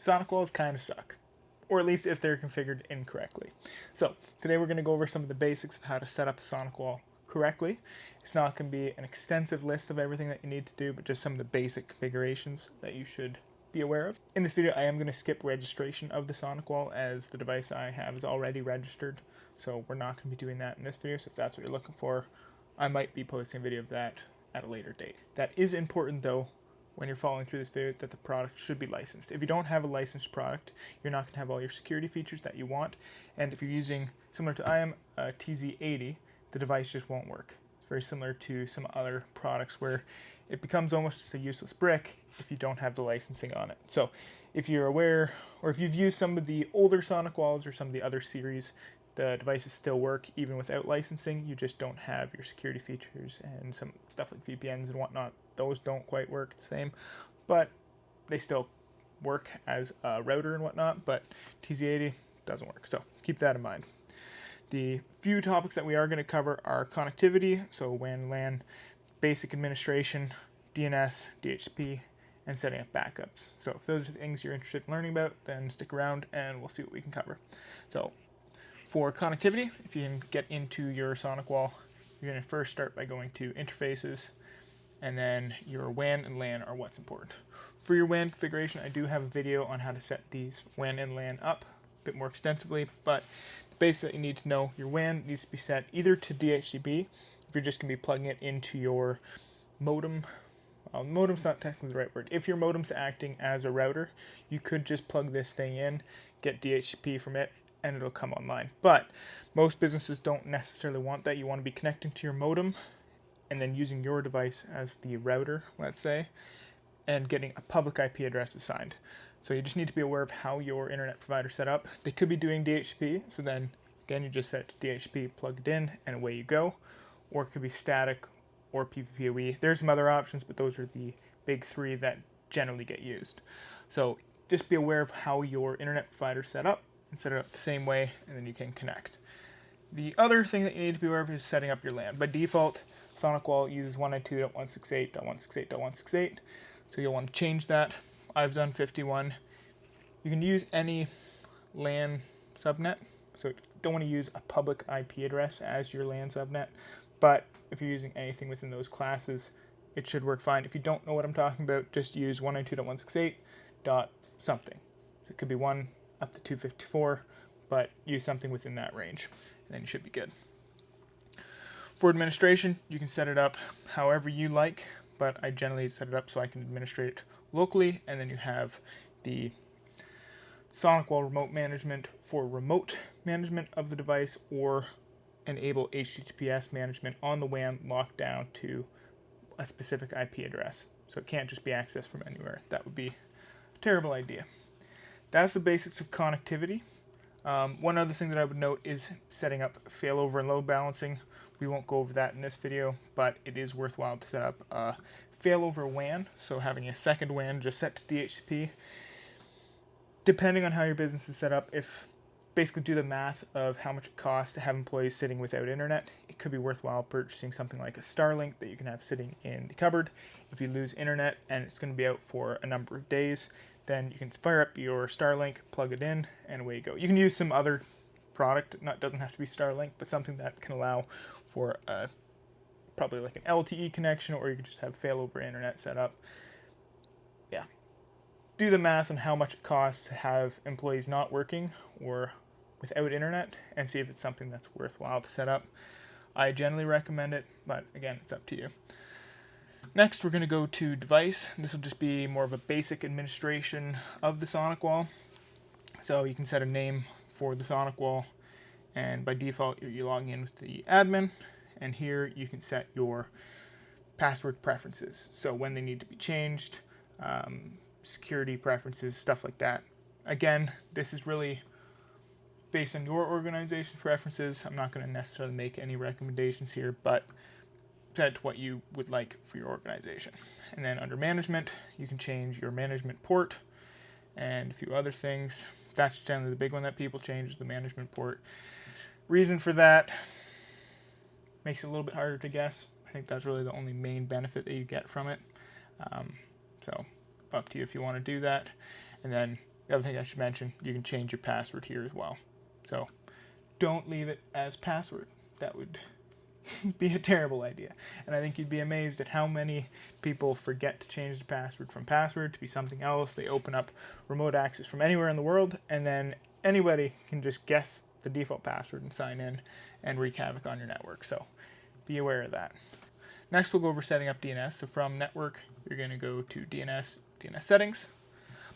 SonicWALLs kind of suck, or at least if they're configured incorrectly. So today we're going to go over some of the basics of how to set up a SonicWALL correctly. It's not going to be an extensive list of everything that you need to do, but just some of the basic configurations that you should be aware of. In this video, I am going to skip registration of the SonicWALL as the device I have is already registered, so we're not going to be doing that in this video. So if that's what you're looking for, I might be posting a video of that at a later date. That is important though, when you're following through this video, that the product should be licensed. If you don't have a licensed product, you're not going to have all your security features that you want, and if you're using, similar to I am, a TZ80, the device just won't work. It's very similar to some other products where it becomes almost just a useless brick if you don't have the licensing on it. So if you're aware, or if you've used some of the older SonicWALLs or some of the other series, the devices still work even without licensing. You just don't have your security features and some stuff like VPNs and whatnot. Those don't quite work the same, but they still work as a router and whatnot, but TZ80 doesn't work. So keep that in mind. The few topics that we are going to cover are connectivity, so WAN LAN, basic administration, DNS, DHCP, and setting up backups. So if those are things you're interested in learning about, then stick around and we'll see what we can cover. So for connectivity, if you can get into your SonicWALL, you're going to first start by going to interfaces, and then your WAN and LAN are what's important. For your WAN configuration, I do have a video on how to set these WAN and LAN up a bit more extensively, but the basics that you need to know, your WAN needs to be set either to DHCP, if you're just going to be plugging it into your modem. Modem's not technically the right word. If your modem's acting as a router, you could just plug this thing in, get DHCP from it, and it'll come online. But most businesses don't necessarily want that. You want to be connecting to your modem and then using your device as the router, let's say, and getting a public IP address assigned. So you just need to be aware of how your internet provider set up. They could be doing DHCP, so then again you just set DHCP, plug it in, and away you go. Or it could be static or PPPoE. There's some other options, but those are the big three that generally get used. So just be aware of how your internet provider is set up and set it up the same way, and then you can connect. The other thing that you need to be aware of is setting up your LAN. By default, SonicWALL uses 192.168.168.168, so you'll want to change that. I've done 51. You can use any LAN subnet, so you don't want to use a public IP address as your LAN subnet, but if you're using anything within those classes, it should work fine. If you don't know what I'm talking about, just use 192.168.something. So it could be 1 up to 254, but use something within that range, and then you should be good. For administration, you can set it up however you like, but I generally set it up so I can administrate it locally, and then you have the SonicWALL remote management for remote management of the device, or enable HTTPS management on the WAN locked down to a specific IP address. So it can't just be accessed from anywhere. That would be a terrible idea. That's the basics of connectivity. One other thing that I would note is setting up failover and load balancing. We won't go over that in this video, but it is worthwhile to set up a failover WAN, so having a second WAN just set to DHCP. Depending on how your business is set up, if basically do the math of how much it costs to have employees sitting without internet, it could be worthwhile purchasing something like a Starlink that you can have sitting in the cupboard. If you lose internet and it's going to be out for a number of days, then you can fire up your Starlink, plug it in, and away you go. You can use some other product, doesn't have to be Starlink, but something that can allow for probably like an LTE connection, or you can just have failover internet set up. Yeah. Do the math on how much it costs to have employees not working or without internet, and see if it's something that's worthwhile to set up. I generally recommend it, but again, it's up to you. Next, we're going to go to device. This will just be more of a basic administration of the SonicWALL. So you can set a name for the SonicWALL, and by default, you're logging in with the admin, and here you can set your password preferences. So when they need to be changed, security preferences, stuff like that. Again, this is really based on your organization's preferences. I'm not going to necessarily make any recommendations here, but set what you would like for your organization. And then under management, you can change your management port and a few other things. That's generally the big one that people change, is the management port. Reason for that makes it a little bit harder to guess. I think that's really the only main benefit that you get from it. So up to you if you want to do that. And then The other thing I should mention, you can change your password here as well. So don't leave it as password. That would be a terrible idea. And I think you'd be amazed at how many people forget to change the password from password to be something else. They open up remote access from anywhere in the world, and then anybody can just guess the default password and sign in and wreak havoc on your network. So be aware of that. Next, we'll go over setting up DNS. So from network, you're going to go to DNS settings.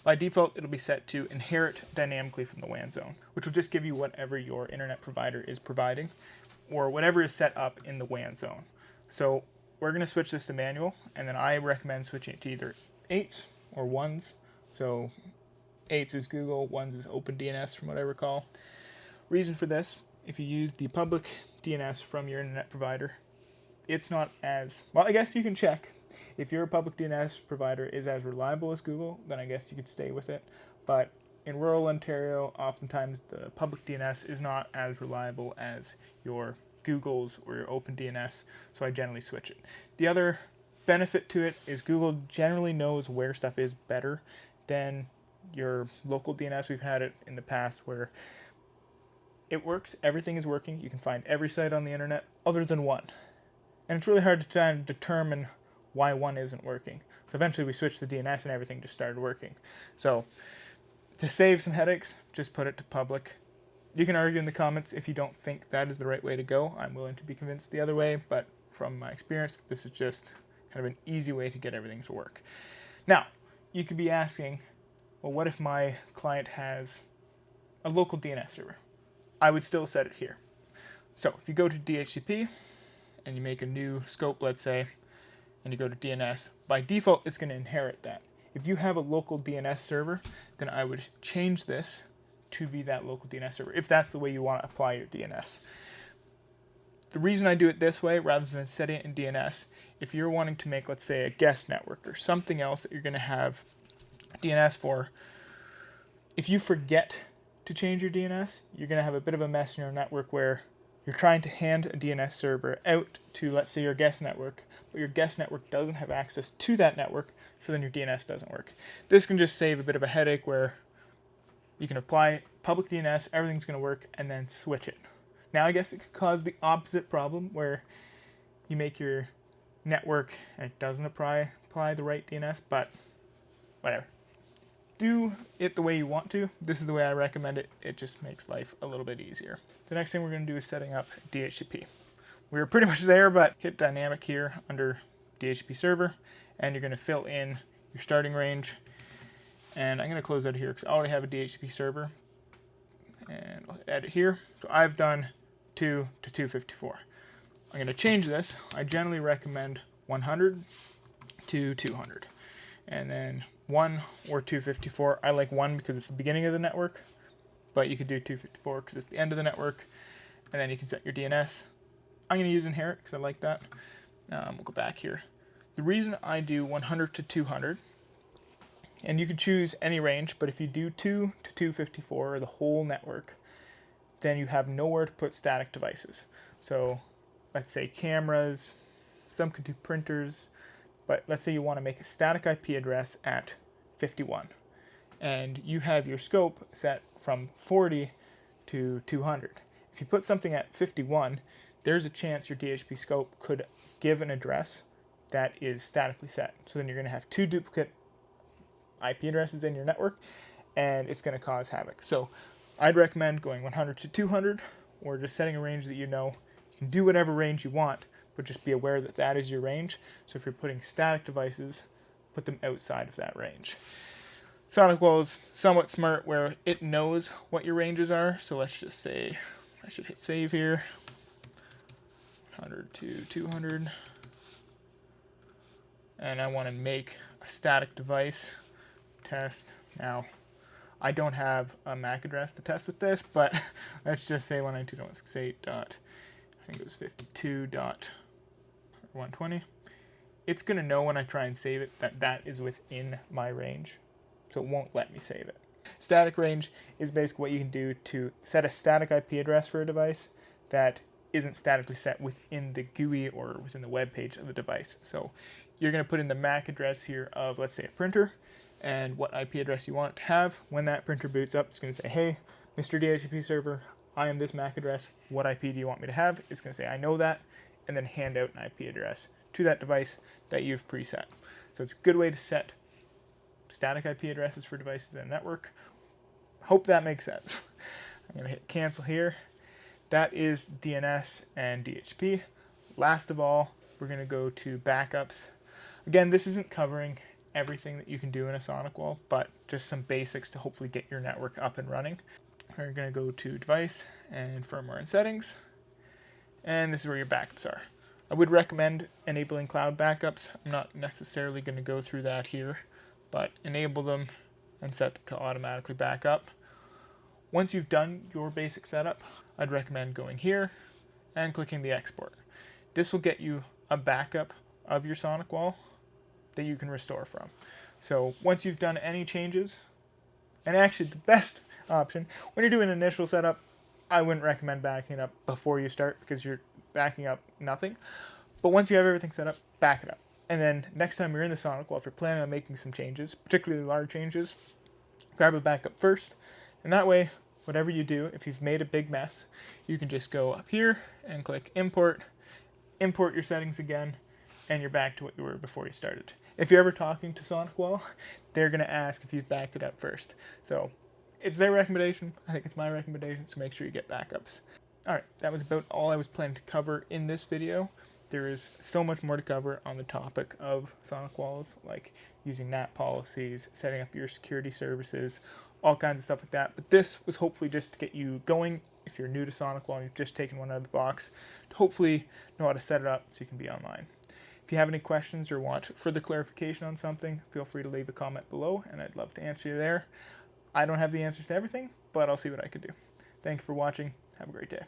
By default, it'll be set to inherit dynamically from the WAN zone, which will just give you whatever your internet provider is providing, or whatever is set up in the WAN zone. So we're going to switch this to manual, and then I recommend switching it to either 8s or 1s. So 8s is Google, 1s is OpenDNS from what I recall. Reason for this, if you use the public DNS from your internet provider, it's not as, well, I guess you can check. If your public DNS provider is as reliable as Google, then I guess you could stay with it. But in rural Ontario, oftentimes the public DNS is not as reliable as your Google's or your OpenDNS, so I generally switch it. The other benefit to it is Google generally knows where stuff is better than your local DNS. We've had it in the past where it works, everything is working, you can find every site on the internet other than one. And it's really hard to try and determine why one isn't working. So eventually we switched to DNS and everything just started working. So to save some headaches, just put it to public. You can argue in the comments if you don't think that is the right way to go. I'm willing to be convinced the other way, but from my experience, this is just kind of an easy way to get everything to work. Now, you could be asking, well, what if my client has a local DNS server? I would still set it here. So if you go to DHCP and you make a new scope, let's say, and you go to DNS, by default, it's going to inherit that. If you have a local DNS server, then I would change this to be that local DNS server, if that's the way you want to apply your DNS. The reason I do it this way, rather than setting it in DNS, if you're wanting to make, let's say, a guest network or something else that you're going to have DNS for, if you forget to change your DNS, you're going to have a bit of a mess in your network where you're trying to hand a DNS server out to, let's say, your guest network, but your guest network doesn't have access to that network, so then your DNS doesn't work. This can just save a bit of a headache where you can apply public DNS, everything's going to work, and then switch it. Now, I guess it could cause the opposite problem where you make your network and it doesn't apply the right DNS, but whatever. Do it the way you want to. This is the way I recommend it. It just makes life a little bit easier. The next thing we're going to do is setting up DHCP. We're pretty much there, but hit dynamic here under DHCP server, and you're going to fill in your starting range. And I'm going to close out here because I already have a DHCP server. And I'll add it here. So I've done 2 to 254. I'm going to change this. I generally recommend 100 to 200. And then 1 or 254. I like 1 because it's the beginning of the network, but you could do 254 because it's the end of the network. And then you can set your DNS. I'm going to use inherit because I like that. We'll go back here. The reason I do 100 to 200, and you could choose any range, but if you do 2 to 254 or the whole network, then you have nowhere to put static devices. So let's say cameras, some could do printers, but let's say you want to make a static IP address at 51, and you have your scope set from 40 to 200. If you put something at 51, there's a chance your DHCP scope could give an address that is statically set. So then you're going to have 2 duplicate IP addresses in your network, and it's going to cause havoc. So I'd recommend going 100 to 200, or just setting a range that you know. You can do whatever range you want, but just be aware that that is your range. So if you're putting static devices, put them outside of that range. SonicWALL is somewhat smart where it knows what your ranges are. So let's just say, I should hit save here. 100 to 200. And I want to make a static device test. Now, I don't have a MAC address to test with this, but let's just say 192.168. I think it was 52.120. It's going to know when I try and save it that that is within my range, so it won't let me save it. Static range is basically what you can do to set a static IP address for a device that isn't statically set within the GUI or within the web page of the device. So you're going to put in the MAC address here of, let's say, a printer, and what IP address you want it to have. When that printer boots up, it's going to say, hey, Mr. DHCP server, I am this MAC address. What IP do you want me to have? It's going to say, I know that, and then hand out an IP address to that device that you've preset. So it's a good way to set static IP addresses for devices in a network. Hope that makes sense. I'm going to hit cancel here. That is DNS and DHCP. Last of all, we're going to go to backups. Again, this isn't covering everything that you can do in a SonicWALL, but just some basics to hopefully get your network up and running. We're going to go to device and firmware and settings, and this is where your backups are. I would recommend enabling cloud backups. I'm not necessarily going to go through that here, but enable them and set them to automatically back up. Once you've done your basic setup, I'd recommend going here and clicking the export. This will get you a backup of your SonicWALL that you can restore from. So once you've done any changes, and actually the best option, when you're doing an initial setup, I wouldn't recommend backing it up before you start because you're backing up nothing. But once you have everything set up, back it up. And then next time you're in the SonicWALL, if you're planning on making some changes, particularly large changes, grab a backup first. And that way, whatever you do, if you've made a big mess, you can just go up here and click import your settings again, and you're back to what you were before you started. If you're ever talking to SonicWALL, they're going to ask if you've backed it up first. So it's their recommendation. I think it's my recommendation, so make sure you get backups. Alright, that was about all I was planning to cover in this video. There is so much more to cover on the topic of SonicWALLs, like using NAT policies, setting up your security services, all kinds of stuff like that. But this was hopefully just to get you going if you're new to SonicWALL and you've just taken one out of the box, to hopefully know how to set it up so you can be online. If you have any questions or want further clarification on something, feel free to leave a comment below and I'd love to answer you there. I don't have the answers to everything, but I'll see what I can do. Thank you for watching. Have a great day.